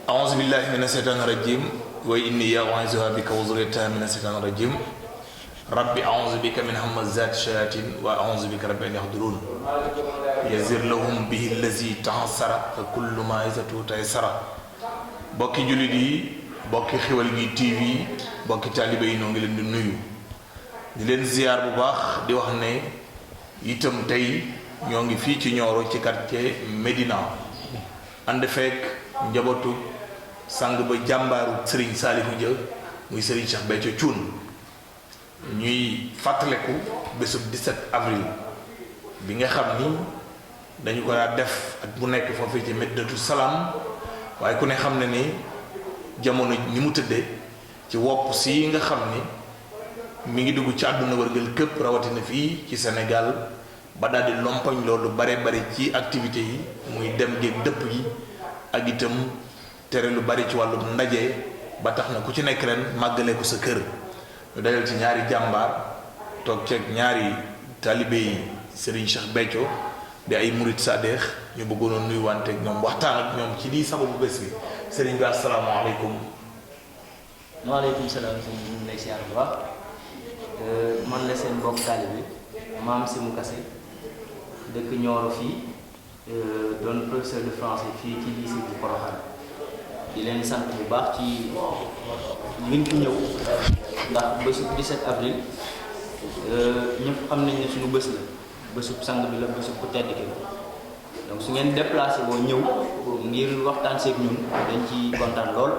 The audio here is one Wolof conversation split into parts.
أعوذ بالله من الشيطان الرجيم وإني أعوذها بك وذريتها من الشيطان الرجيم ربي أعوذ بك من همزات الشياطين وأعوذ بك رب أن يحضرون يزر لهم به الذي تعسر فكل ما يزته تيسر bokki jullit yi bokki Xéwal gi TV bokki taalibe yi noo ngi leen di nuyu di leen ziar bu baax di wax ne itam tey ñoo ngi fii ci Nioro ci quartier Médina ànd fekk njabootu sang ba jàmbaaru Serigne Saliou Dia muy Serigne Cheikh Béthio Thioune ñuy fàttaleku bésub 17 avril bi nga xam ni dañu ko daa def ak bu nekk foofii ci Medinatu Salaam waaye ku ne xam ne ni jamono ni mu tëddee ci wopp si nga xam ni mi ngi dugg ci àdduna wërgal këpp rawatina fii ci Sénégal ba daal di lompoñ loolu bare bare ci activité yi muy dem géeg dëpp yi ak itam tere lu bari ci wàllu ndaje ba tax na ku ci nekk ren màggale ko sa kër ñu dajal ci ñaari jàmbaar toog ceeg ñaari talibé yi Serigne Cheikh Béthio di ay murit sadeex ñu bëggoon a nuyuwante ak ñoom waxtaan ak ñoom ci lii sababu bés bi Serigne bi asalaamaaleykum. waaleykum salaam sëñ bi ñu ngi lay siyaar bu baax man la seen mbokk talibé Maam Sémou Kassé dëkk Nioro fii doon professeur de français fii ci lycée bu Porokhane di leen sant bu baax ci liñ fi ñëw ndax bésu 17 avril ñëpp xam nañ ne suñu bés la bésub sang bi la bésub ku tedd ki donc su ngeen déplacé boo ñëw ngir waxtaan seeg ñun dañ ci kontaan lool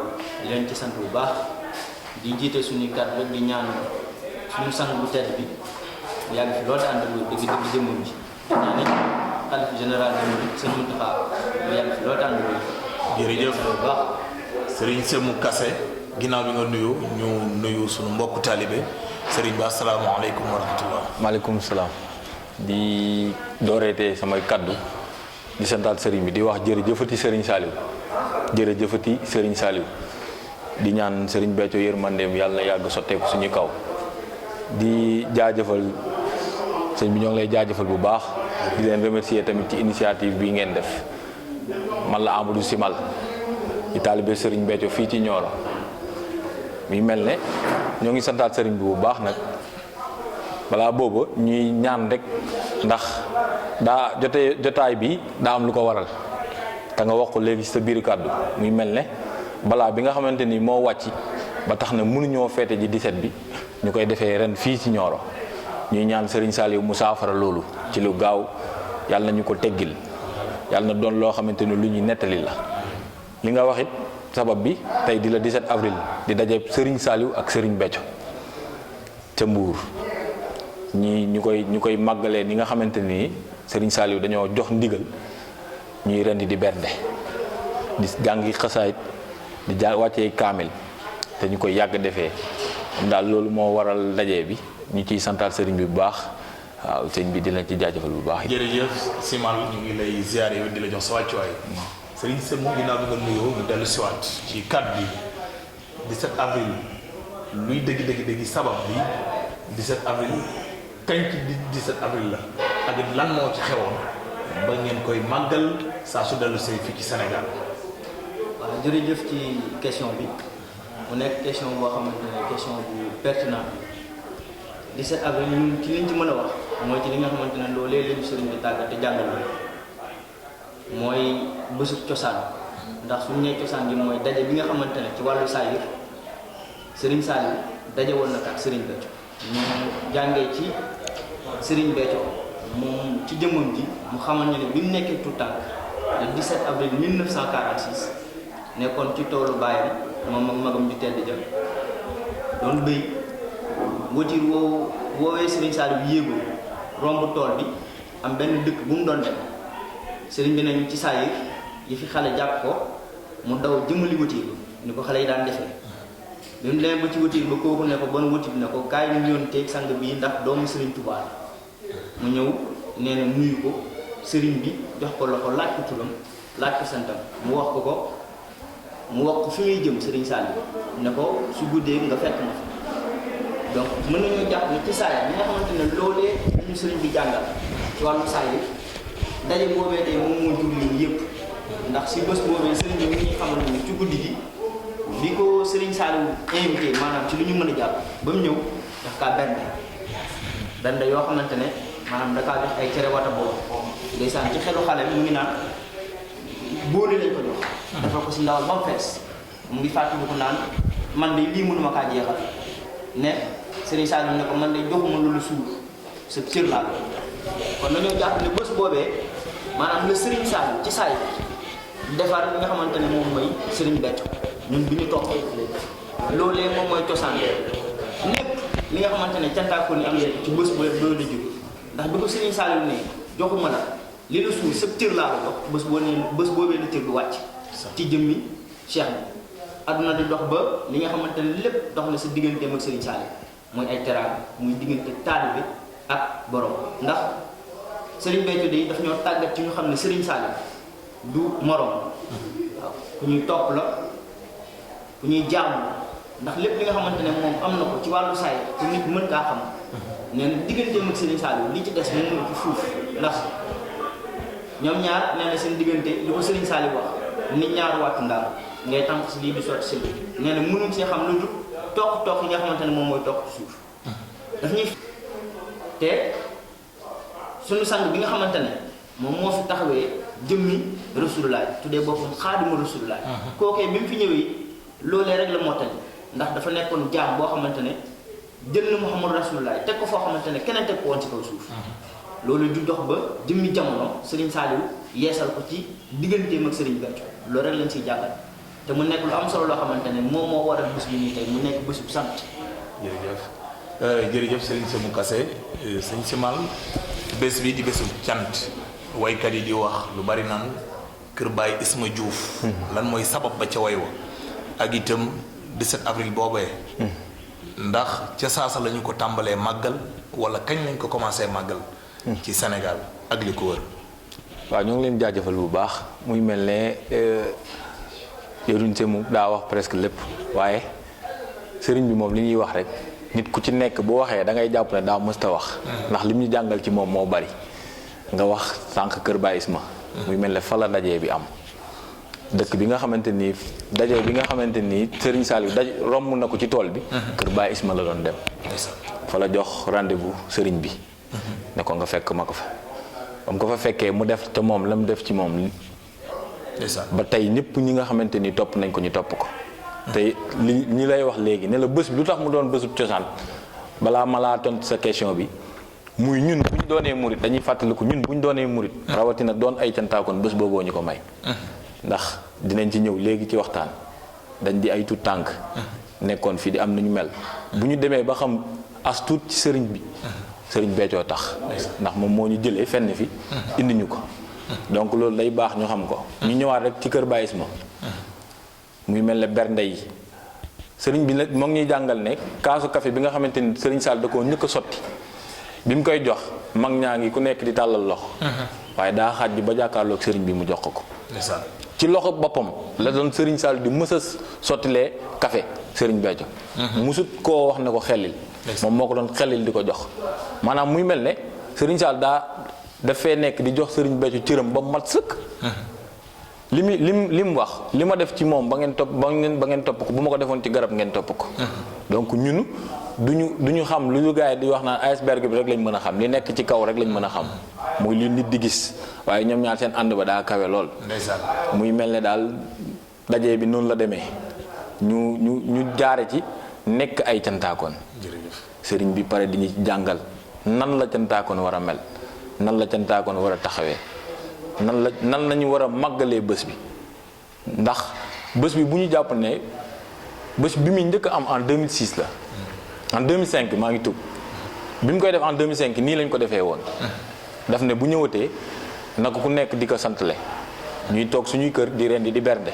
di leen ci sant bu baax di jiite suñuy kàddu rek di ñaan suñu sang bu tedd bi yàgg fi loolu ànd ak dëgg dëgg jëmmam ji ñaan xalif général de Mouride sëñ Mountakha mu yàgg fi loolu ànd ak jërëjëf bu baax Serigne Sémou Kassé ginnaaw bi nga nuyu ñu nuyu suñu mbokku talibé Serigne bi asalaamaaleykum wa rahmatullah. maaleykum salaam. di dooreetee samay kaddu di santaat Serigne bi di wax jërëjëfati Serigne Saliou jërëjëfati Serigne Saliou di ñaan Serigne Béthio yërmandeem yàlla na yàgg sotteeku suñu kaw di jaajëfal sëñ bi ñoo ngi lay jaajëfal bu baax di leen remercier tamit ci initiative bii ngeen def man la Amadou Simal di taalibe Serigne Béthio fii ci Nioro mi mel ne ñoo ngi santaat Serigne bi bu baax nag balaa boobu ñuy ñaan rek ndax daa jotaay bi daa am lu ko waral te nga wax ko léegi ci sa biir kàddu muy mel ne balaa bi nga xamante ni moo wàcc ba tax na mënuñoo feete ji 17 bi ñu koy defee ren fii ci Nioro ñuy ñaan Serigne Saliou mu saafara loolu ci lu gaaw yàlla na ñu ko teggil yàlla na doon loo xamante ni lu ñuy nettali la li nga wax it sabab bi tey di la 17 avril di daje Serigne Saliou ak Serigne Béthio ca Mbuur ñu koy màggalee ni nga xamante ni Serigne Saliou dañoo jox ndigal ñuy rendi di bernde di jàngi xasaayit di wàccee kaamil te ñu koy yàgg defee daal loolu moo waral daje bi ñu ciy santaal Serigne bi bu baax waaw sëñ bi di leen ci jaajëfal bu baax. jërëjëf Simal ñu ngi lay ziare yow di la jox sa wàccuwaay Serigne Sémou ginnaaw bi nga nuyoo ñu dellu siwaat ci kàddu bi 17 avril luy dëgg sabab bi 17 avril. kañ ci 17 avril la ak lan moo ci xewoon ba ngeen koy màggal saa su dellu see fii ci Sénégal. waaw jërëjëf ci question bi mu nekk question boo xamante ne question bu pertinent 17 avril ñun ci liñ ci mën a wax mooy ci li nga xamante ne loolee lañu sëriñ bi tàggat te jàngal mooy bésub cosaan ndax suñu nee cosaan gi mooy daje bi nga xamante ne ci wàllu saayir Serigne Saliou daje woon na ak Serigne Béthio ñu jàngee ci Serigne Béthio moom ci jëmmam ji mu xamal ñu ne bi mu nekkee tout tànk le 17 avril 1946 nekkoon ci toolu baayam moom ak magam ju tedd ja doon béy watiir woowee Serigne Saliou yéegul romb tool bi am benn dëkk bu mu doon dem Serigne bi nañu ci saayir yi fi xale jàpp ko mu daw jëmali watiir ni ko xale yi daan defee bi mu demee ba ci watiir ba kooku ne ko bon watiir ne ko kaay ñu yoon teeg sang bii ndax doomu Serigne Touba mu ñëw nee na nuyu ko Serigne bi jox ko loxo laaj ko turam laaj ko santam mu wax ko fi muy jëm Serigne Saliou ne ko su guddee nga fekk ma fa donc mën nañoo jàpp ne ci saa yi nga xamante ne loolee ñu Serigne bi jàngal ci wàllu saa yi daje boobee tey moom moo jur lii yëpp ndax si bés boobee sëriñ bi mi ngi xamal ni ci guddi gi bi ko sëriñ Saliou invité maanaam ci lu ñu mën a jàpp ba mu ñëw daf kaa bernde yoo xamante ne maanaam da kaa jox ay cere wata boobu ndeysaan ci xelu xale bi mu ngi naan boole lañ ko jox dafa ko si ndawal ba mu fees mu ngi fàttali ko naan man de lii mënuma kaa jeexal ne sëriñ Saliou ne ko man de joxuma lu lu suur sa cër laa kon dañoo jàpp ne bés boobee maanaam la sëriñ Saliou ci saay defar li nga xamante ne moom mooy sëriñ Béthio ñun bi ñu toog loolee moom mooy cosaan lépp li nga xamante ne cantaakoo ni am na ci bés boobu loolu la jóge ndax bi ko sëriñ Saliou ne joxuma la li la suur sa cër laa la jox bés boobee la cër du wàcc ci jëmmi cheikh bi aduna di dox ba li nga xamante ne lépp dox na sa digganteem ak sëriñ Saliou mooy ay teraanga muy diggante taalibe ak borom ndax sëriñ Béthio de daf ñoo tàggat ci ñu xam ne sëriñ Saliou du morom waaw ku ñuy topp la ku ñuy jaamu ndax lépp li nga xamante ne moom am na ko ci wàllu saay te nit mën kaa xam nee na digganteem ak sëriñ Saliou li ci des moom mooy ci fuuf ndax ñoom ñaar nee na seen diggante li ko sëriñ Saliou wax nit ñaar wàttu ndaal ngay tànk si lii di sotti si lii nee na mënuñ see xam lu dul toq yi nga xamante ne moom mooy toq ci suuf daf ñuy te suñu sang bi nga xamante ne moom moo fi taxawee jëmmi Rasulullah tuddee boppam xaadimu Rasulullah kookee bi mu fi ñëwee loolee rek la mottali ndax dafa nekkoon jaam boo xamante ne jël na Muhammad Rasulullah teg ko foo xamante ne keneen teg ko woon ci kaw suuf loolu du dox ba jëmmi jamono Serigne Saliou yeesal ko ci digganteem ak Serigne Béthio loolu rek lañ siy jàngal te mu nekk lu am solo loo xamante ne moom moo waral bés bi nii tey mu nekk bés bu sant. jërëjëf Serigne Semou Kassé sëñ Simal bés bi di bésu cant waykat yi di wax lu bari naan kër Baye Isma Diouf lan mooy sabab ba ca way wa ak itam 17 avril boobee ndax ca saasa lañu ko tàmbalee màggal wala kañ lañ ko commencé màggal ci Sénégal ak li ko wër. waaw ñoo ngi leen jaajëfal bu baax muy mel ne Yoroune Semou daa wax presque lépp waaye sëriñ bi moom li ñuy wax rek nit ku ci nekk bu waxee da ngay jàpp ne daa mësta wax ndax lim ñu jàngal ci moom moo bari nga wax sànq kër Baye Isma muy mel ne fa la dajee bi am dëkk bi nga xamante ni dajee bi nga xamante ni Serigne Saliou romb na ko ci tool bi kër Baye Isma la doon dem fa la jox rendez-vous sëriñ bi ne ko nga fekk ma ko fa bam ko fa fekkee mu def te moom la mu def ci moom ba tey ñëpp ñi nga xamante ni topp nañ ko ñu topp ko te li ñi lay wax léegi ne la bés bi lu tax mu doon bésub cosaan balaa ma laa tontu sa question bi muy ñun bu ñu doonee murit dañuy fàttaliku ñun bu ñu doonee murit rawatina doon ay cantaakoon bés booboo ñu ko may ndax dinañ ci ñëw léegi ci waxtaan dañ di ay tuut tànk nekkoon fii di am nañu mel bu ñu demee ba xam as tuut ci sëriñ bi sëriñ Béthio tax ndax moom moo ñu jëlee fenn fi indi ñu ko donc loolu day baax ñu xam ko ñu ñëwaat rek ci kër Baye Isma muy mel ne bernde yi sëriñ bi nag moo ngi ñuy jàngal ne kaasu café bi nga xamante ni sëriñ Sall da koo ñëkk a sotti bi mu koy jox mag ñaa ngi ku nekk di tàllal loxo waaye daa xaaj bi ba jàkkaarloog sëriñ bi mu jox ko ci loxo boppam la doon sëriñ Sall di mës a sottilee café sëriñ Béthio musut koo wax ne ko xellil moom moo ko doon xellil di ko jox maanaam muy mel ne sëriñ Sall dafay nekk di jox sëriñ Béthio cëram ba mat sëkk li mu wax li ma def ci moom ba ngeen topp ko bu ma ko defoon ci garab ngeen topp ko donc ñun duñu xam lu ñu gars yi di wax naan iceberg bi rek lañ mën a xam li nekk ci kaw rek lañ mën a xam muy li nit di gis waaye ñoom ñaar seen ànd ba daa kawe lool muy mel ne daal daje bi noonu la demee ñu jaare ci nekk ay cantaakoon sëriñ bi pare di ñu jàngal nan la cantaakoon war a mel nan la cantaakoon war a taxawee nan lañu war a màggalee bés bi ndax bés bi bu ñu jàpp ne bés bi muy njëkk am en 2006 la en 2005 maa ngi tub bi mu koy def en 2005 nii lañ ko defee woon daf ne bu ñëwatee na ko ku nekk di ko santale ñuy toog suñuy kër di rendi di bernde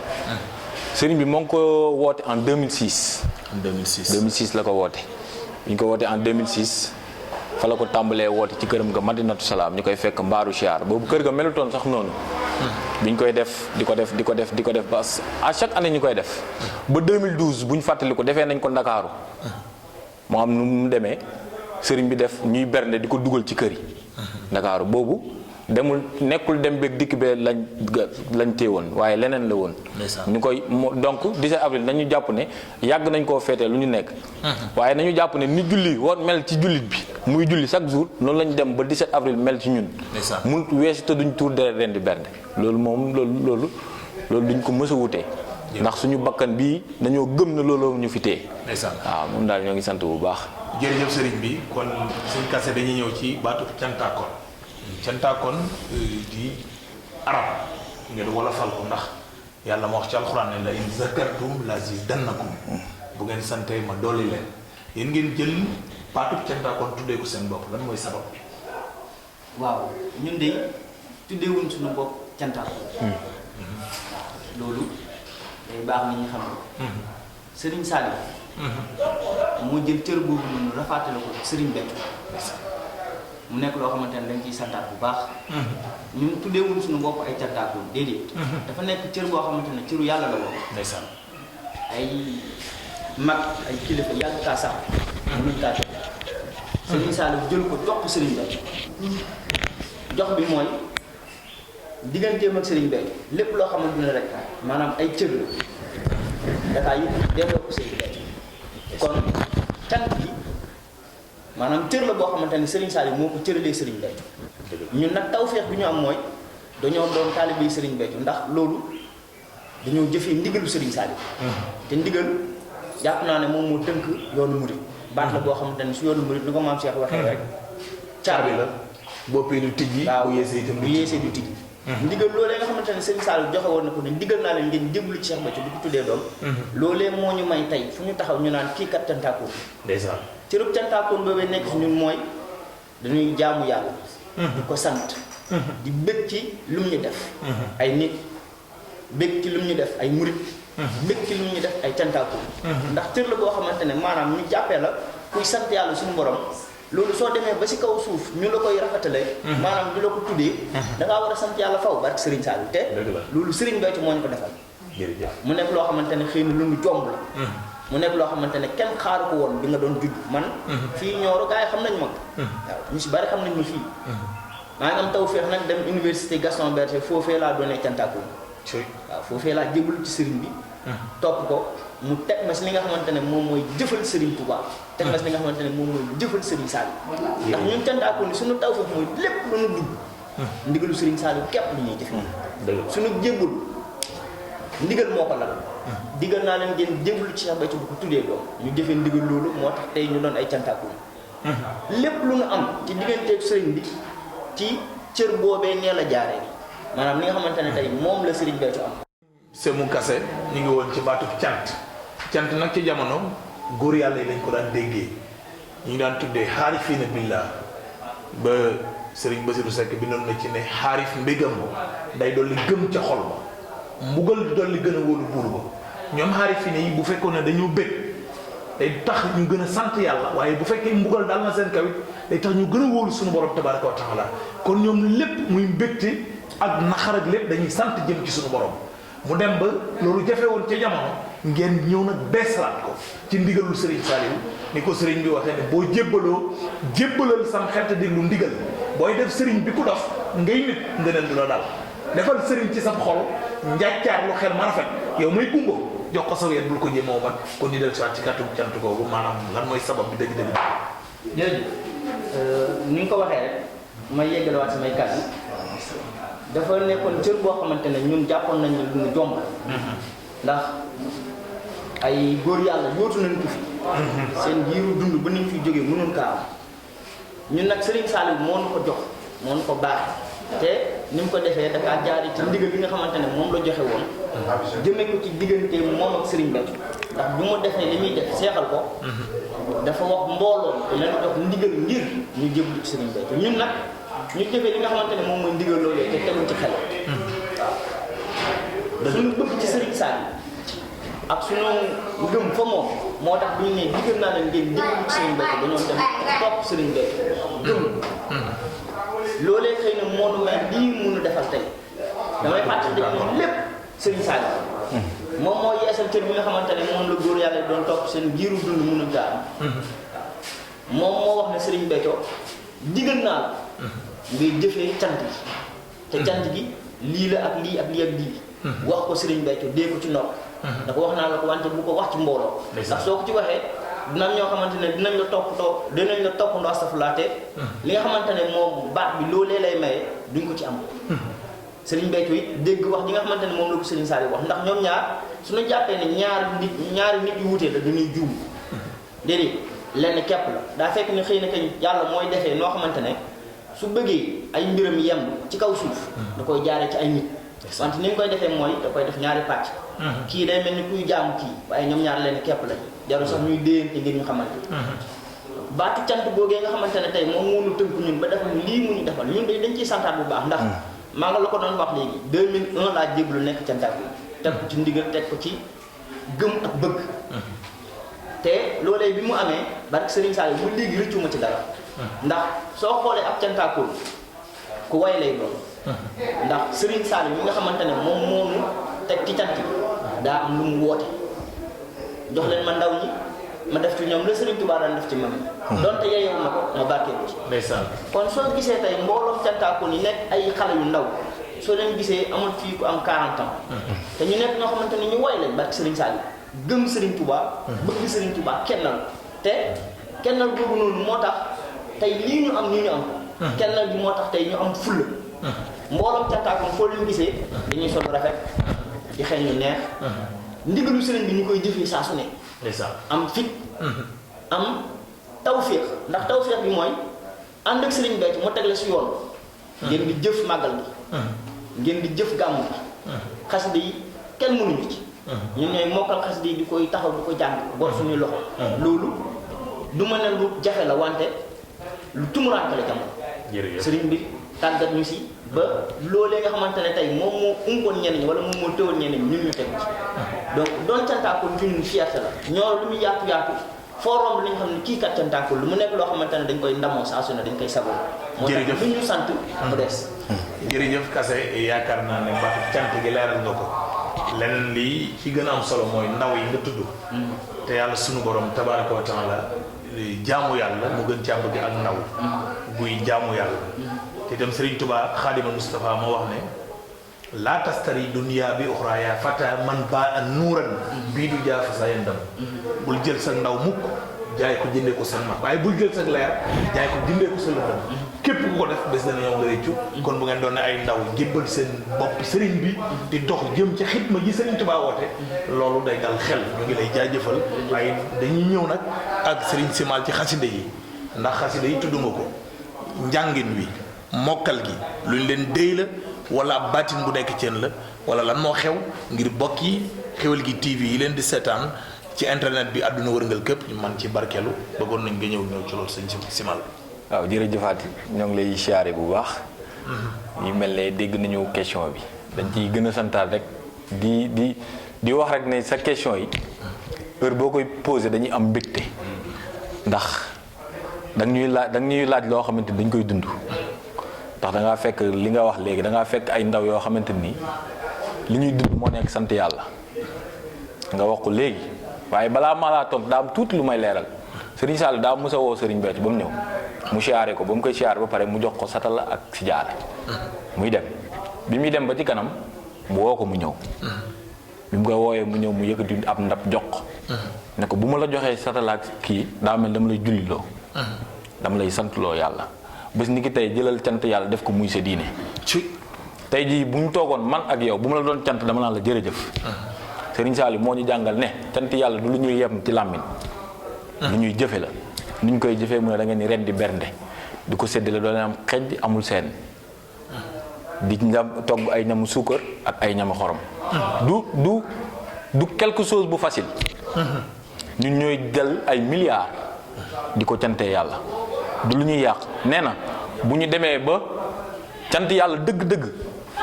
sëriñ bi moo ngi ko woote en 2006 2006 la ko woote bi ñu ko wootee en 2006 fa la ko tàmbalee woote ci këram nga Madinatu Salaam ñu koy fekk mbaaru siyaar boobu kër ga melutoon sax noonu bi ñu koy def di ko def ba à chaque année ñu koy def ba 2012 bu ñu fàttali ko defee nañ ko Ndakaaru moo am nu mu demee sëriñ bi def ñuy bernde di ko dugal ci kër yi Ndakaaru boobu demul nekkul dem beeg dikk bee lañ téewoon waaye leneen la woon. ñu koy donc 17 avril nañu jàpp ne yàgg nañ koo feetee lu ñu nekk. waaye nañu jàpp ne ni julli war mel ci jullit bi muy julli chaque jour noonu lañu dem ba 17 avril mel ci ñun. mun weesu te duñ tuur deret ren di bernde loolu moom loolu duñ ko mës a wutee. ndax suñu bakkan bii dañoo gëm na looloo ñu fi téye. waaw moom daal ñoo ngi sant bu baax. jërëjëf sëriñ bi kon suñ kase dañuy ñëw ci baatu cantaakoon cantaakoon di arab ngeen wolofal ko ndax yàlla ma wax ci alxuraan ne la in zakartum la zidannakum bu ngeen santee ma dolli leen yéen ngeen jël baatu cantaakoon tuddee ko seen bopp lan mooy sabab. waaw ñun de tuddeewuñ suñu bopp cantaakoon. loolu day baax na ñu xam ne. Serigne Saliou. moo jël cër boobu noonu rafaatale ko Serigne Béthio. mu nekk loo xamante ne dañ ciy santaat bu baax. ñun tuddeewuñ suñu bopp ay cantaakoon déedéet. dafa nekk cër boo xamante ne cëru yàlla la woon. ndeysaan. ay mag ay kilifa yàgg kaa sax. mënuñ kaa jox Serigne Saliou jël ko jox ko Serigne Béthio. jox bi mooy digganteem ak Serigne Béthio lépp loo xamante ne rek maanaam ay cër la dakaa yëpp delloo ko Serigne Béthio kon cant bi maanaam cër la boo xamante ne Serigne Saliou moo ko cëralee Serigne Béthio ñun nag tawfeex bi ñu am mooy dañoo doon taalibe Serigne Béthio ndax loolu dañoo jëfee ndigalu Serigne Saliou te ndigal jàpp naa ne moom moo tënk yoonu murid baat la boo xamante ne su yoonu murid ni ko maam Cheikh waxee rek caabi la boppee du tijji waaw bu yeesee itam bu yeesee du tijji ndigal loolee nga xamante ne Serigne Saliou joxe woon na ko ne ndigal naa leen ngeen jébbalu ci Cheikh Béthio di ko tuddee doom loolee moo ñu may tey fu ñu taxaw ñu naan kii kat cantaakoon ndeysaan cërub cantaakoon boobee nekk ci ñun mooy dañuy jaamu yàlla di ko sant di bëgg ci lum ñu def ay nit bëgg ci lum ñu def ay murit bëgg ci lum ñu def ay cantaakoon ndax cër la boo xamante ne maanaam ñu jàppee la kuy sant yàlla suñu borom loolu soo demee ba si kaw suuf ñu la koy rafetalee maanaam di la ko tuddee dangaa war a sant yàlla faw barke Serigne Saliou te loolu Serigne Béthio moo ñu ko defal mu nekk loo xamante ne xëy na lu ñu jomb la mu nekk loo xamante ne kenn xaaru ko woon bi nga doon judd man fii Nioro gars yi xam nañ ma waaw ñu si bari xam nañ ma fii maa ngi am tawfeex nag dem université Gaston Berger foofee laa doonee cantaakoon waaw foofee laa jébbalu ci Serigne bi topp ko mu teg ma si li nga xamante ne moom mooy jëfal Serigne Touba teg ma si li nga xamante ne moom mooy jëfal Serigne Saliou ndax ñun cantaakoon ni suñu tawfeex mooy lépp lu ñu dugg ndigalu Serigne Saliou képp lu ñuy jëfe suñu jébbal ndigal moo ko lal digal naa leen ngeen jébbalu ci Cheikh Béthio bu ko tuddee doom ñu jëfee ndigal loolu moo tax tey ñu doon ay cantaakoon lépp lu ñu am ci digganteeg Serigne bi ci cër boobee nee la jaaree maanaam li nga xamante ne tey moom la Serigne Béthio am Semu Kase ñu ngi woon ci baatu cant nag ci jamono góor yàlla yi lañ ko daan déggee ñu ngi daan tuddee xaarifiina billah ba Serigne Bassirou Seck bindoon na ci ne xaarif mbégam day dolli gëm ca xol ba mbugal dolli gën a wóolu buur ba ñoom xaarifiina yi bu fekkoon ne dañoo bég day tax ñu gën a sant yàlla waaye bu fekkee mbugal daal na seen kawit day tax ñu gën a wóolu suñu borom tabaraka wa taala kon ñoom lépp muy mbégte ak naxar ak lépp dañuy sant jëm ci suñu borom mu dem ba loolu jafe woon ca jamono ngeen ñëw nag beesalaat ko ci ndigalul Serigne Saliou ni ko Serigne bi waxee ne boo jébbalal sam xel te déglu ndigal booy def Serigne bi ku dof ngay nit ngëneel du la dal defal Serigne ci sa xol njàccaar lu xel ma rafet yow may gumba jox ko sa wet bul ko jéemoo man kon ñu del si waat ci kàttu cant googu maanaam lan mooy sabab bi dëgg-dëgg. jërëjëf ni nga ko waxee rek may yeggalewaat samay kàddu dafa nekkoon cër boo xamante ne ñun jàppoon nañ ne lu ñu jomb ndax ay góor yàlla yootu nañ ko fi seen jiiru dund ba niñ fi jógee mënoon kaa am ñun nag Serigne Saliou moo nu ko jox moo nu ko baax te ni mu ko defee dafa jaari ci ndigal bi nga xamante ne moom la joxe woon jëmee ko ci diggante moom ak Serigne Béthio ndax bi mu defee li muy def seexal ko dafa wax mbooloo leen jox ndigal ngir ñu jébbalu ci Serigne Béthio ñun nag ñu jëfee li nga xamante ne moom mooy ndigal loolu te teguñ ci xel waaw suñu bëgg ci Serigne Saliou ak suñu ngëm fa moom moo tax bu ñu nee digal naa leen ngeen jébbalu ci Serigne Béthio dañoo dem topp Serigne Béthio gëm loolee xëy na moonu may lii mënu defal tey damay fàttali ñun lépp Serigne Saliou moom moo yeesal cër bi nga xamante ne moom la góor yàlla doon topp seen jiiru dund mënu gaar moom moo wax ne Serigne Béthio digal naa la ngay jëfee cant gi te cant gi lii la ak lii ak lii ak lii wax ko Serigne Béthio dee ko ci nopp da ko wax naa la ko wante bu ko wax ci mbooloo ndax soo ko ci waxee dina am ñoo xamante ne dinañ la toppandoo astafurlaate li nga xamante ne moom baat bi loolee lay maye duñ ko ci am Serigne Béthio it dégg wax ji nga xamante ne moom la ko Serigne Saliou wax ndax ñoom ñaar suñu jàppee ne ñaari nit yu wutee la dañuy juum déedéet lenn képp la daa fekk ne xëy na kañ yàlla mooy defee noo xamante ne su bëggee ay mbiram yem ci kaw suuf da koy jaare ci ay nit wante ni mu koy defee mooy da koy def ñaari pàcc kii day mel ni kuy jaamu kii waaye ñoom ñaar lenn képp lañ jarul sax ñuy déyante ngir ñu xamante baatu cant boogee nga xamante ne tey moom moo ñu tënk ñun ba defal lii mu ñu defal ñun dañ ciy santaat bu baax ndax maa nga la ko doon wax léegi 2001 laa jéblu nekk cantaak bi teg ko ci ndigal teg ko ci gëm ak bëgg te loolee bi mu amee barke Serigne Saliou bu léegi rëccu ma ci dara ndax soo xoolee ab cantaakoon ku way lay doon ndax Serigne Saliou mi nga xamante ne moom moonu teg ci cant daa am lu mu woote jox leen ma ndaw ñi ma def ci ñoom la Serigne Touba daan def ci man donte yeewu ma ko ma barkeel ci ndeysaan kon soo gisee tey mbooloom cantaakoon yi nekk ay xale yu ndaw soo leen gisee amul fii ku am 40 ans te ñu nekk ñoo xamante ne ñu way lañ barke Serigne Saliou gëm Serigne Touba bëgg Serigne Touba kennal te kennal boobu noonu moo tax tey lii ñu am nii ñu am kennal bi moo tax tey ñu am fulla mbooloom cantaakoon foo leen gisee dañuy sol rafet di xel ñu neex ndigalu Serigne bi ñu koy jëfee saa su ne am fit am tawféex ndax tawféex bi mooy ànd ak Serigne Béthio mu teg la si yoon ngeen di jëf màggal gi ngeen di jëf gàmmu gi xasida yi kenn mënuñu ci ñun ñooy mokkal xasida yi di koy taxaw di ko jàng bor suñuy loxo loolu du ma ne lu jafe la wante lu tumuraanke la jamono Serigne bi tàggat ñu si ba loolee nga xamante ne tey moom moo umpoon ñenn ñi wala moom moo tëwoon ñenn ñi ñun ñu teg ci donc doon cantaakoon ci ñun fierté la ñoo lu muy yaatu yaatu foo romb li nga xam ne kii kat cantaakoon lu mu nekk loo xamante ne dañ koy ndamoo saa su ne dañ koy sagoo moo tax lu ñu sant mu des jërëjëf Kassé yaakaar naa ne baatu cant gi leeral nga ko leneen lii ci gën a am solo mooy ndaw yi nga tudd te yàlla sunu borom tabaaraka wa taala jaamu yàlla mu gën caa bëgg ak ndaw buy jaamu yàlla te itam Serigne Touba Xaadimal Mustafa moo wax ne laa tastari dunya bi uxra ya fata man ba an nuuran bii du jaa fa sa yendam bul jël sa ndaw mukk jaay ko jëndee ko sa mag waaye bul jël sa leer jaay ko jëndee ko sa lëndam képp ku ko def bés dana yow nga réccu kon bu ngeen doon ne ay ndaw jébbal seen bopp Serigne bi di dox jëm ci xitma ji Serigne Touba woote loolu day dal xel ñu ngi lay jaajëfal waaye dañuy ñëw nag ak Serigne Simal ci xaside yi ndax xaside yi tudduma ko njàngin wi mokkal gi luñ leen déy la wala ab baatin bu nekk ceen la wala lan moo xew ngir bokk yi Xeweul gi TV yi leen di seetaan ci internet bi àdduna wërngal képp ñu man ci barkeelu bëggoon nañ nga ñëw ci loolu sëñ Simal. waaw jërëjëfaati ñoo ngi lay siyaare bu baax. ñu mel ne dégg nañu question bi dañ ciy gën a santaat rek di wax rek ne sa question yi heure boo koy posé dañuy am mbégte ndax danga ñuy laaj loo xamante ni dañ koy dund. ndax da ngaa fekk li nga wax léegi da ngaa fekk ay ndaw yoo xamante ni li ñuy dund moo nekk sant yàlla nga wax ko léegi waaye balaa ma laa tontu daa am tuuti lu may leeral Serigne Saliou daa mos a woo Serigne Béthio ba mu ñëw mu siyaare ko ba mu koy siyaare ba pare mu jox ko satala ak sijaare muy dem bi muy dem ba ci kanam mu woo ko mu ñëw bi mu koy woowee mu ñëw mu yëkkati ab ndab jox ko ne ko bu ma la joxee satala ak kii daa mel dama lay julliloo dama lay santloo yàlla bés ni ki tey jëlal cant yàlla def ko muy sa diine tey jii bu ñu toogoon man ak yow bu ma la doon cant dama naan la jërëjëf Serigne Saliou moo ñu jàngal ne cant yàlla du lu ñuy yem ci làmmiñ lu ñuy jëfe la ni ñu koy jëfee mu ne da ngeen ni ren di bernde di ko séddale doon am xej amul seen di togg ay ñamu suukar ak ay ñamu xorom du quelque chose bu facile ñun ñooy jël ay milliards di ko cantee yàlla du lu ñuy yàq nee na bu ñu demee ba cant yàlla dëgg-dëgg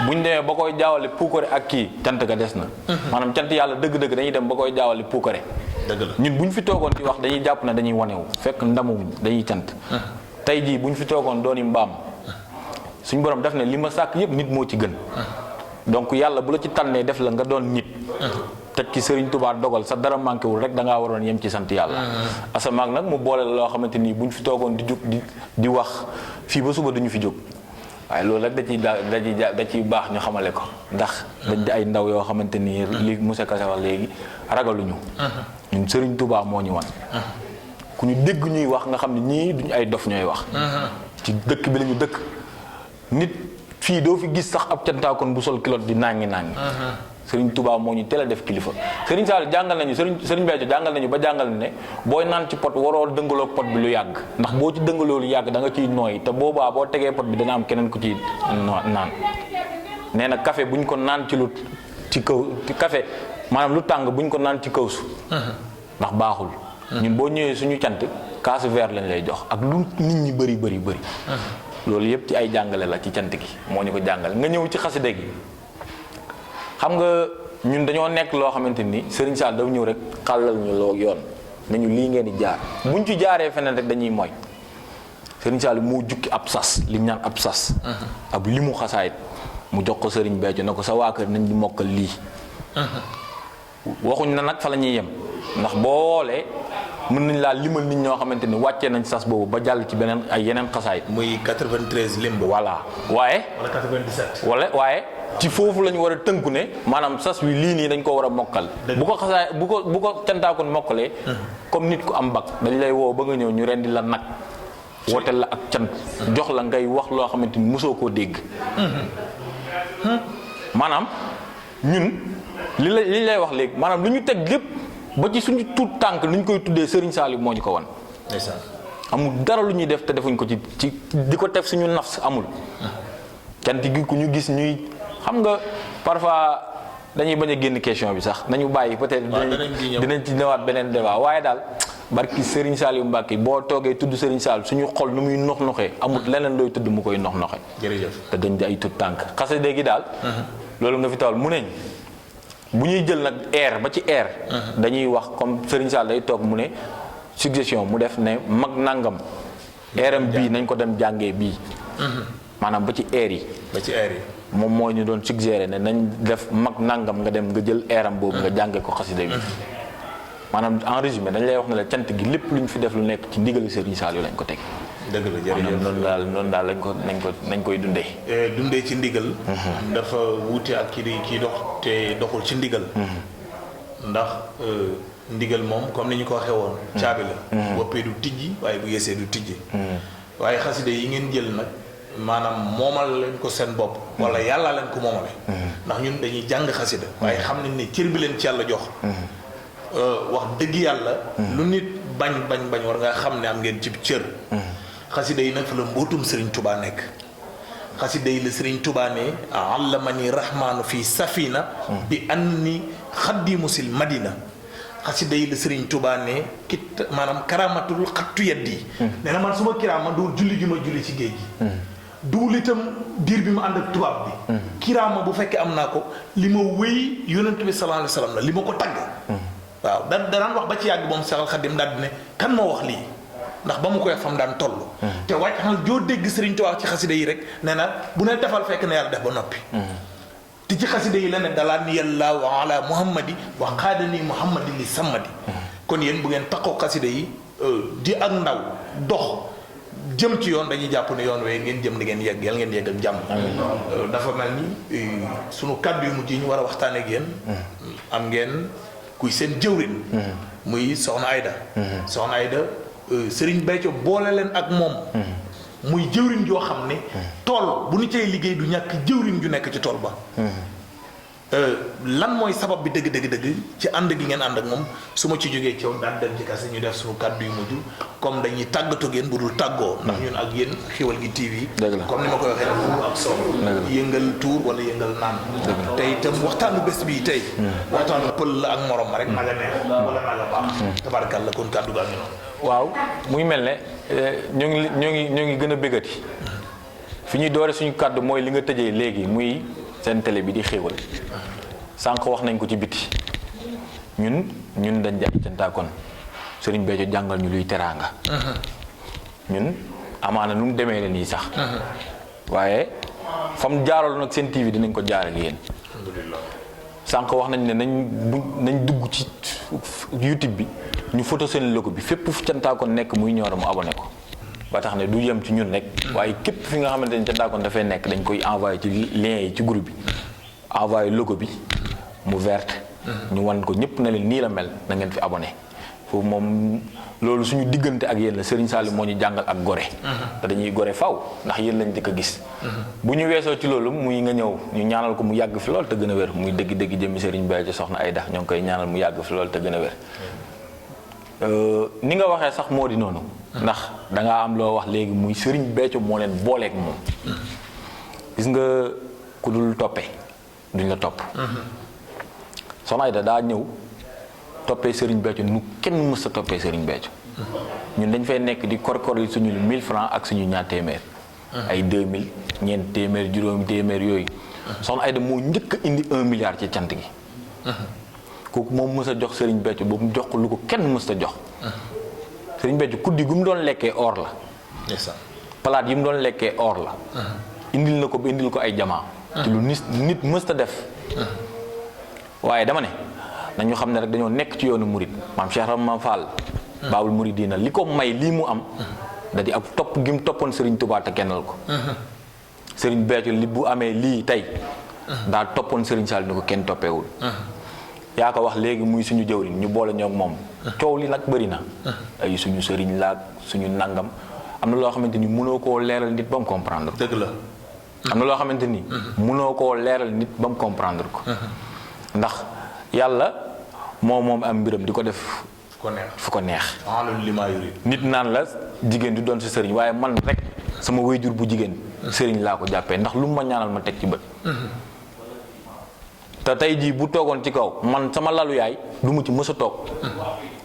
bu ñu demee ba koy jaawale puukare ak kii cant ga des na maanaam cant yàlla dëgg-dëgg dañuy dem ba koy jaawale puukare dëgg la ñun bu ñu fi toogoon di wax dañuy jàpp ne dañuy wanewu fekk ndamuwuñ dañuy cant tey jii bu ñu fi toogoon dooni mbaam suñ borom def ne li ma sàkk yëpp nit moo ci gën donc yàlla bu la ci tànnee def la nga doon nit teg ci Serigne Touba dogal sa dara manqué wul rek da ngaa waroon yem ci sant yàlla asamaak nag mu boole la loo xamante nii bu ñu fi toogoon di jóg di wax fii ba suba duñu fi jóg waaye loolu rek da ciy baax ñu xamale ko ndax dañ di ay ndaw yoo xamante ni li monsieur Kassé wax léegi ragaluñu ñun Serigne Touba moo ñu wan ku ñu dégg ñuy wax nga xam ne ñii duñu ay dof ñooy wax ci dëkk bi lañu dëkk nit fii doo fi gis sax ab cantaakoon bu sol kilote di nangi Serigne Touba moo ñu teel a def kilifa Serigne Sall jàngal nañu Serigne Béthio jàngal nañu ba jàngal ne booy naan ci pot waroo dëngaloo pot bi lu yàgg ndax boo ci dëngaloo lu yàgg da nga ciy nooy te boobaa boo tegee pot bi dana am keneen ku ci naan nee na café buñ ko naan ci kaw café maanaam lu tàng buñ ko naan ci kaw su ndax baaxul ñun boo ñëwee suñu cant kaasu verre lañ lay jox ak lu nit ñi bëri loolu yëpp ci ay jàngale la ci cant gi moo ñu ko jàngal nga ñëw ci xasida gi xam nga ñun dañoo nekk loo xamante ni Serigne Sall dafa ñëw rek xàllal ñu loo yoon nañu lii ngeen di jaar buñ ci jaaree feneen rek dañuy mooy Serigne Sall moo jukki ab sas li ñu naan ab sas ab li mu xasaayit mu jox ko Serigne Béthio ne ko sa waa kër nañ di mokkal lii waxuñ na nag fa la ñuy yem ndax boo woolee mën nañ laa limal nit ñoo xamante ni wàccee nañ sas boobu ba jàll ci beneen ay yeneen xasaayit muy 93 limb voilà waaye wala 97 waaye ci foofu la ñu war a tënku ne maanaam sas wi lii nii dañ ko war a mokkal bu ko xasaay bu ko cantaakoon mokkalee comme nit ku am bac dañ lay woo ba nga ñëw ñu rendi la nag wooteel la ak cant jox la ngay wax loo xamante ni mosoo koo dégg maanaam ñun li lay wax léegi maanaam lu ñu teg lépp ba ci suñu tuut tànk lu ñu koy tuddee Serigne Saliou moo ñu ko wan amul dara lu ñuy def te defuñ ko ci di ko def suñu nafs amul cant gi ku ñu gis ñuy xam nga parfois dañuy bañ a génn question bi sax nañu bàyyi peut-être dinañ ci ñëwaat beneen débat waaye daal barki Serigne Saliou Mbacké boo toogee tudd Serigne Saliou suñu xol nu muy nox-noxee amul leneen looy tudd mu koy nox-noxe jërëjëf te dañ di ay tuut tànk xasida gi daal loolu nga fi tawal mu neñ bu ñuy jël nag air ba ci air dañuy wax comme Serigne Sall day toog mu ne suggestion mu def ne mag nangam airam bii nañ ko dem jàngee bii maanaam ba ci air yi moom moo ñu doon suggéré ne nañ def mag nangam nga dem nga jël airam boobu nga jàngee ko xasida bi maanaam en résumé dañ lay wax ne la cant gi lépp lu ñu fi def lu nekk ci ndigal Serigne Saliou lañ ko teg dëgg la jërëjëf noonu daal nañ koy dundee dundee ci ndigal dafa wuute ak kii dox te doxul ci ndigal ndax ndigal moom comme ni ñu ko waxee woon caabi la boppee du tijji waaye bu yeesee du tijji waaye xasida yi ngeen jël nag maanaam moomal leen ko seen bopp wala yàlla leen ko moomale ndax ñun dañuy jàng xasida waaye xam nañ ne cër bi leen ci yàlla jox wax dëgg yàlla lu nit bañ war nga xam ne am ngeen ci cër xasida yi nag fa la mbootum Serigne Touba nekk xasida yi la Serigne Touba ne allamani rahmaanu fi safina bi anni xaddimu sil madina xasida yi la Serigne Touba ne maanaam karamatul xattu yeddi nee na man suma kiraama duul julli gi ma julli ci géej gi duul itam diir bi ma ànd ak tubaab bi kiraama bu fekkee am naa ko li ma wéy yonent bi sallallahu alayhi wa sallam la li ma ko tagg waaw daan wax ba ci yàgg moom Seexal Xadim daal di ne kan moo wax lii ndax ba mu koy fam daan toll te wàcc xanal joo dégg Serigne Touba ci xasida yi rek nee na bu ne defal fekk na yàlla def ba noppi te ci xasida yi la ne dalaa ni yàlla wa ala muhammadi wa xaadani muhammadi li sammadi kon yéen bu ngeen takkoo xasida yi di ak ndaw dox jëm ci yoon dañuy jàpp ne yoon wee ngeen jëm di ngeen yegg yàlla ngeen yegg ak jàmm dafa mel ni sunu kàddu yu mujj yi ñu war a waxtaanee ak yéen am ngeen kuy seen jëwrin muy Soxna Aida Serigne Béthio boole leen ak moom muy jëwriñ joo xam ne tool bu ñu cay liggéey du ñàkk jëwriñ ju nekk ci tool ba lan mooy sabab bi dëgg ci ànd gi ngeen ànd ak moom su ma ci jógee ci yow daan dem ci kase ñu def suñu kàddu yu mujj comme dañuy tàggatoo ak yéen bu dul tàggoo ndax ñun ak yéen Xéwal gi TV comme ni ma koy waxee ne bu ak soow yëngal tuur wala yëngal naan te itam waxtaanu bés bii tey waxtaanu pël la ak morom ma rek na nga neex wala na nga baax tabarkalla kon kàddu gaa ngi noonu waaw muy mel ne ñoo ngi gën a bëggati fi ñuy doore suñu kàddu mooy li nga tëjee léegi muy seen télé bi di Xéwal sànq wax nañ ko ci biti ñun dañ jaay cantaakoon Serigne Béthio jàngal ñu luy teraanga ñun amaana nu mu demee la nii sax waaye fam jaaraloon nag seen TV dinañ ko jaaral yéen sànq wax nañ ne nañ dugg ci YouTube bi ñu photo seen logo bi fépp fu cantaakoon nekk muy ñoora mu abonné ko ba tax ne du yem ci ñun rek waaye képp fi nga xamante ni ca Ndakone dafay nekk dañ koy envoyé ci lien yi ci groupe bi envoyé logo bi mu verte ñu wan ko ñëpp na leen nii la mel na ngeen fi abonné foofu moom loolu suñu diggante ak yéen la Serigne Saliou moo ñu jàngal ak gore te dañuy gore faw ndax yéen lañ jëkk a gis bu ñu weesoo ci loolu muy nga ñëw ñu ñaanal ko mu yàgg fi lool te gën a wér muy dëgg-dëgg jëmmi Serigne Béthio soxna Aïda ñoo ngi koy ñaanal mu yàgg fi lool te gën a wér ni nga waxee sax moo di noonu ndax dangaa am loo wax léegi muy Serigne Béthio moo leen booleeg moom gis nga ku dul toppe duñ la topp soxna Aïda daa ñëw toppee Serigne Béthio nu kenn mës a toppee Serigne Béthio ñun dañ fay nekk di korkor yi suñu 1000 francs ak suñu ñaar téeméer ay 2000 ñeent téeméer juróomi téeméer yooyu soxna Aïda moo njëkk a indi 1 milliard ci cant gi kooku moom mës a jox Serigne Béthio ba mu jox ko lu ko kenn mës a jox Serigne Béthio kuddi gu mu doon lekkee or la palaat yi mu doon lekkee or la indil na ko ba indil ko ay jamaa te lu nit mës a def waaye dama ne nañu xam ne rek dañoo nekk ci yoonu murid maam Cheikh Rahma Fall baabul muridina li ko may lii mu am da di ak topp gi mu toppoon Serigne Touba te kennal ko Serigne Béthio li bu amee lii tey daa toppoon Serigne Saliou ni ko kenn toppeewul yaa ko wax léegi muy suñu jëwriñ ñu boole ñoo ak moom coow li nag bëri na ay suñu sëriñ laag suñu nangam am na loo xamante ni mënoo koo leeral nit ba mu comprendre ko dëgg la am na loo xamante ni mënoo koo leeral nit ba mu comprendre ko ndax yàlla moom am mbiram di ko def fu ko neex nit naan la jigéen du doon si sëriñ waaye man rek sama wayjur bu jigéen sëriñ laa ko jàppee ndax lu mu ma ñaanal ma teg ci bët te tey jii bu toogoon ci kaw man sama lalu yaay du mu ci mës a toog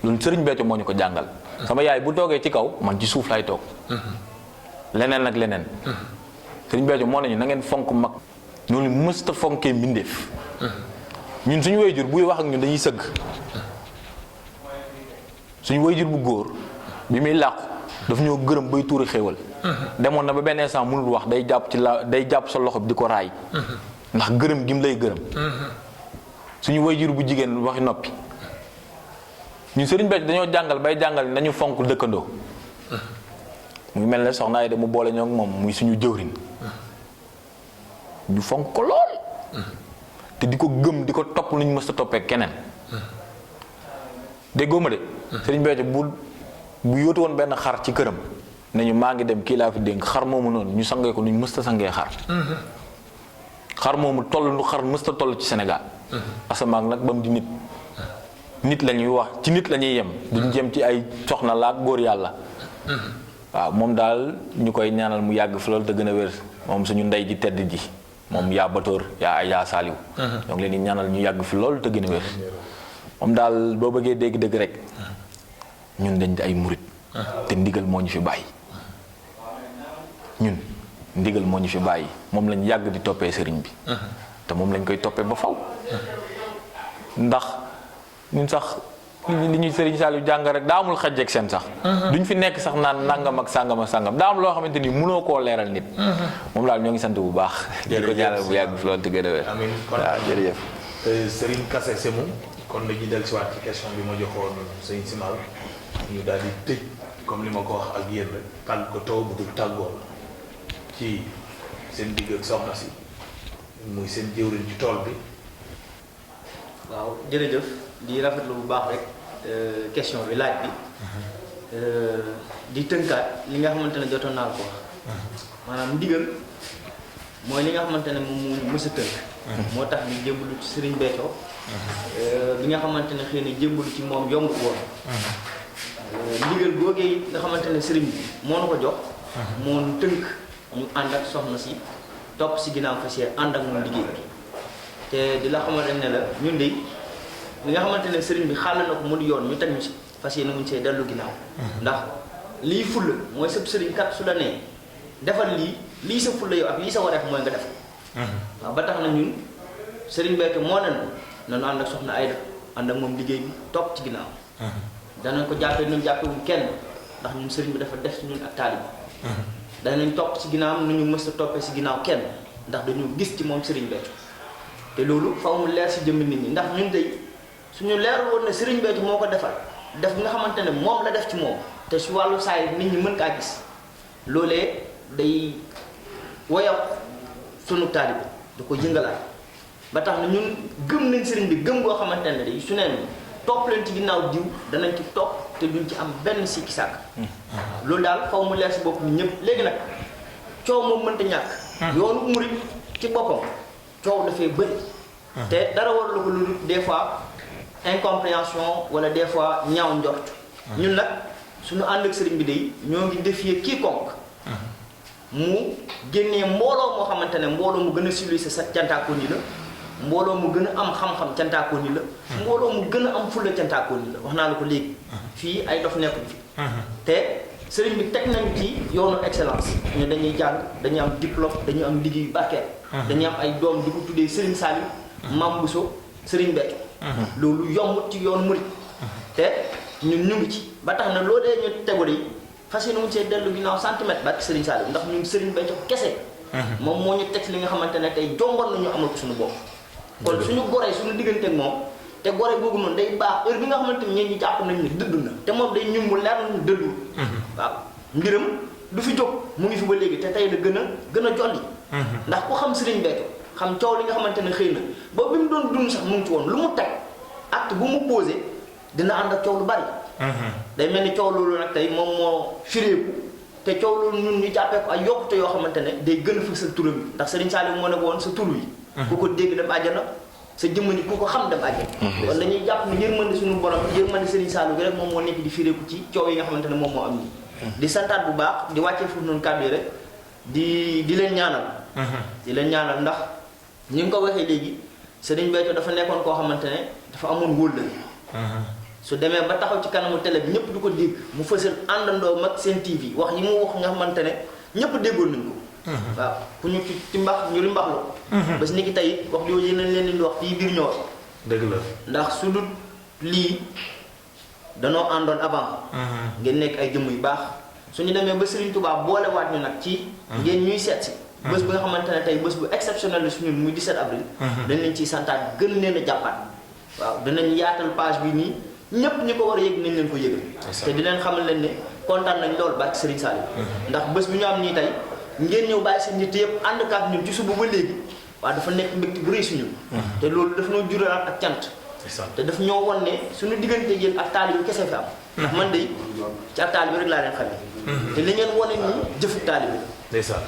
loolu Serigne Béthio moo ñu ko jàngal sama yaay bu toogee ci kaw man ci suuf laay toog leneen ak leneen Serigne Béthio moo nañu na ngeen fonk mag ñoonu mës ta fonkee mbindeef ñun suñu wayjur buy wax ak ñun dañuy sëgg suñu wayjur bu góor bi muy làqu daf ñoo gërëm bay tuuri xéewal demoon na ba benn instant mënul wax day jàpp sa loxo bi di ko raay ndax gërëm gi mu lay gërëm suñu wayjur bu jigéen waxi noppi ñun Serigne Béthio dañoo jàngal bay jàngal nañu fonk dëkkandoo muy mel ne soxna Aïda mu boole ñoo ak moom muy suñu jëwriñ ñu fonk ko lool te di ko gëm di ko topp lu ñu mës a toppee keneen déggoo ma de Serigne Béthio bu yóotu woon benn xar ci këram nañu maa ngi dem kii laa fi dénk xar moomu noonu ñu sangee ko nu ñu mës a sangee xar moomu toll lu xar mës a toll ci Sénégal asamaan nag ba mu di nit la ñuy wax ci nit la ñuy yem duñ jëm ci ay soxna la ak góor yàlla waaw moom daal ñu koy ñaanal mu yàgg fi loolu te gën a wér moom suñu ndey ji tedd ji moom yaa Batoor yaa Saliou ñoo ngi leen di ñaanal ñu yàgg fi loolu te gën a wér moom daal boo bëggee dégg-dëgg rek ñun dañ di ay murit te ndigal moo ñu fi bàyyi ñun ndigal moo ñu fi bàyyi moom lañ yàgg di toppee sëriñ bi te moom lañ koy toppee ba faw ndax ñun sax li ñuy Serigne Saliou jàng rek daa amul xaj ak seen sax duñ fi nekk sax naan nangam ak sàngam ak sàngam daa am loo xamante ni mënoo koo leeral nit moom daal ñoo ngi sant bu baax di ko ñaanal bu yàgg fi loolu te gën a wér amiin waaw jërëjëf Serigne Kassé Semou kon dañuy dellu si waat ci question bi ma joxoon sëñ Simal ñu daal di tëj comme li ma ko wax ak yéen rek tàgg ko taw bëggul tàggoo ci seen digg ak soxna si muy seen jëwriñ ci tool bi waaw jërëjëf di rafetlu bu baax rek question bi laaj bi di tënkaat li nga xamante ne jotoon naa ko wax maanaam ndigal mooy li nga xamante ne moom moo mës a tënk moo tax ñu jébbalu ci Serigne Béthio bi nga xamante ne xëy na jébbalu ci moom yomb woon ndigal googee nga xamante ne Serigne bi moo na ko jox moo nu tënk ñu ànd ak soxna si topp si ginnaaw fas yéene ànd ak moom liggéey bi te di la xamante ne la ñun de li nga xamante ne Serigne bi xàll na ko mu di yoon ñu teg ñu si fas yéene muñ see dellu ginnaaw ndax lii fulla mooy sëb Serigne kat su la nee defal lii sa fulla yow ak lii sa wareef mooy nga def waaw ba tax na ñun Serigne Béthio moo nañu ànd ak soxna Aïda ànd ak moom liggéey bi topp ci ginnaaw danañ ko jàppee nu ñu jàppewuñ kenn ndax ñun Serigne bi dafa def ci ñun ak taalib danañ topp ci ginnaaw nu ñu mës a toppee si ginnaaw kenn ndax dañu gis ci moom Serigne Béthio te loolu faw mu leer si jëmmi nit ñi ndax ñun tey suñu leerul woon ne Serigne Béthio moo ko defal def nga xamante ne moom la def ci moom te si wàllu saay nit ñi mën kaa gis loolee day woyal sunu taalibe da ko yëngalaat ba tax na ñun gëm nañ sëriñ bi gëm goo xamante ne day su neen topp leen ci ginnaaw diw danañ ci topp te duñ ci am benn sikki sàkk loolu daal faw mu leer si bopp ñu ñëpp léegi nag coow moom mënta ñàkk yoonu murit ci boppam coow dafay bëri te dara war la ko lu des fois incompréhension wala des fois ñaaw njort ñun nag suñu ànd ak sëriñ bi day ñoo ngi défier quiconque mu génnee mbooloo moo xamante ne mbooloo mu gën a civilisé sa cantaakoon yi la mbooloo mu gën a am xam-xam cantaakoon yi la mbooloo mu gën a am fulla cantaakoon yi la wax naa la ko léegi fii ay dof nekkuñ fi te sëriñ bi teg nañ ci yoonu excellence ñu dañuy jàng dañuy am diplôme dañuy am liggéeyu barkeel dañuy am ay doom di ko tuddee sëriñ Saliou Mame Bousso sëriñ Béthio loolu yombut ci yoonu murit te ñun ñu ngi ci ba tax na loo dee ñu tegu yi fas yéene mu see dellu ginnaaw centimètre ba sëriñ Saliou ndax ñun sëriñ Béthio kese moom moo ñu teg li nga xamante ne tey jomboon nañu amal ko suñu bopp kon suñu goree suñu diggante ak moom te gore googu noonu day baax heure bi nga xamante ni ñeen ñi jàpp nañ ne dëddu na te moom day ñum mu leer nañu dëddu waaw mbiram du fi jóg mu ngi fi ba léegi te tey la gën a jolli ndax ku xam sëriñ Béthio xam coow li nga xamante ne xëy na ba bi mu doon dund sax mu ngi ci woon lu mu teg acte bu mu posé dina ànd ak coow lu bari day mel ni coow loolu nag tey moom moo firéeku te coow loolu ñun ñu jàppee ko ay yokkute yoo xamante ne day gën a fësal turam yi ndax Serigne Saliou moo ne woon sa tur yi ku ko dégg dem àjjana sa jëmm ni ku ko xam dem àjjana kon dañuy jàpp ne yërmande suñu borom yërmande Serigne Saliou gi rek moom moo nekk di firéeku ci coow yi nga xamante ne moom moo am nii di santaat bu baax di wàccee foofu noonu kàddu yi rek di leen ñaanal di leen ñaanal ndax ñi nga ko waxee léegi Serigne Béthio dafa nekkoon koo xamante ne dafa amoon wóllëre su demee ba taxaw ci kanamu télé bi ñëpp du ko dégg mu fësal àndandoo mag seen TV wax yi mu wax nga xamante ne ñëpp déggoon nañ ko waaw ku ñu ci mbax ñu ri mbaxlu bés ni ki tey wax yooyu yeneen leen di wax fii biir ñor dëgg la ndax su dul lii danoo àndoon avant ngeen nekk ay jëmm yu baax suñu demee ba Serigne Touba boolewaat ñu nag ci ngeen ñuy seet si bés bi nga xamante ne tey bés bu exceptionnel la suñu muy 17 avril dañ leen ciy santaat gën leen a jàppaat waaw danañ yaatal page bi nii ñëpp ñi ko war a yëg nañ leen ko yëgal te di leen xamal leen ne kontaan nañ loolu barke Serigne Saliou ndax bés bi ñu am nii tey ngeen ñëw bàyyi seen nit yëpp ànd kaat ñun ci suba ba léegi waaw dafa nekk mbégte bu rëy suñu te loolu daf ñoo juralaat ak cant te daf ñoo won ne suñu diggante yéen ak taalibe kese fi am ndax man de ci ak taalibe rek laa leen xamee te li ngeen wane nii jëfu taalibe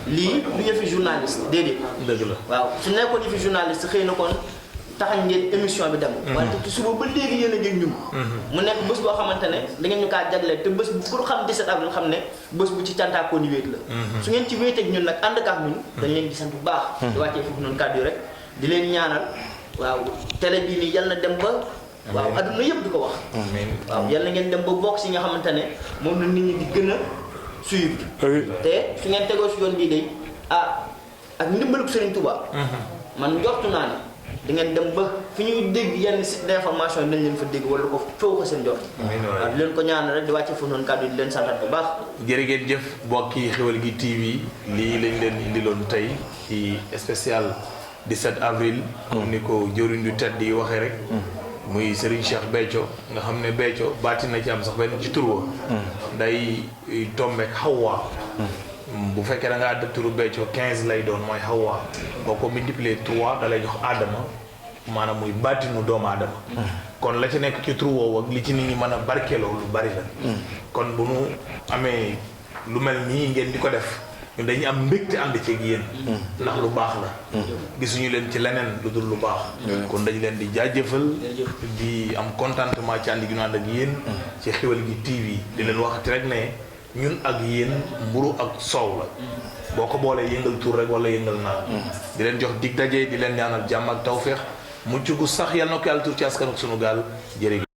lii du yëfi journaliste déedéet dëgg la waaw su nekkoon yëfi journaliste xëy na kon taxañ ngeen émission bi dem wante ci suba ba léegi yéen a ngeen ñun mu nekk bés boo xamante ne da ngeen ñu kaa jagleel te bés bu pour xam 17 avril xam ne bés bu ci cantaakoon yi wéet la su ngeen ci wéeteeg ñun nag ànd kaak ñun dañ leen di sant bu baax di wàccee foofu noonu kàddu yi rek di leen ñaanal waaw télé bii nii yal na dem ba waaw adduna yëpp di ko wax waaw yal na ngeen dem ba bokk si nga xamante ne moom la nit ñi di gën a suivre te su ngeen tegoo si yoon bii day ak ndimbalu Serigne Touba man njortu naa ne di ngeen dem ba fi ñuy dégg yenn site d'information yi nañ leen fa dégg wala ko foofu ko seen jot waaw di leen ko ñaan rek di wàcce foofu noonu kàddu di leen santat bu baax jërë ngeen jëf mbokki Xeweul gi TV lii lañ leen indiloon tey ci spécial 17 avril ni ko jëwriñ du tedd yi waxee rek muy Serigne Cheikh Béthio nga xam ne Béthio baati na ci am sax benn ci tur wa day tombeek Hawa bu fekkee da ngaa dëkk turu Béthio 15 lay doon mooy Hawa boo ko multiplier 3 da lay jox Adama maanaam muy baatinu doomu Adama kon la ci nekk ci tur woowu ak li ci nit ñi mën a barkeeloo lu bari la kon bu nu amee lu mel nii ngeen di ko def ñun dañuy am mbégte ànd ci ak yéen ndax lu baax la gisuñu leen ci leneen lu dul lu baax kon dañu leen di jaajëfal di am contentement ci ànd gi ñu ànd ak yéen ci Xeweul gi TV di leen waxati rek ne ñun ak yéen mburu ak soow la boo ko boolee yëngal tur rek wala yëngal naan di leen jox dig daje di leen ñaanal jàmm ak tawféex mucc gu sax yal na ko yàlla tur ci askan ak sunu gaal jërëjëf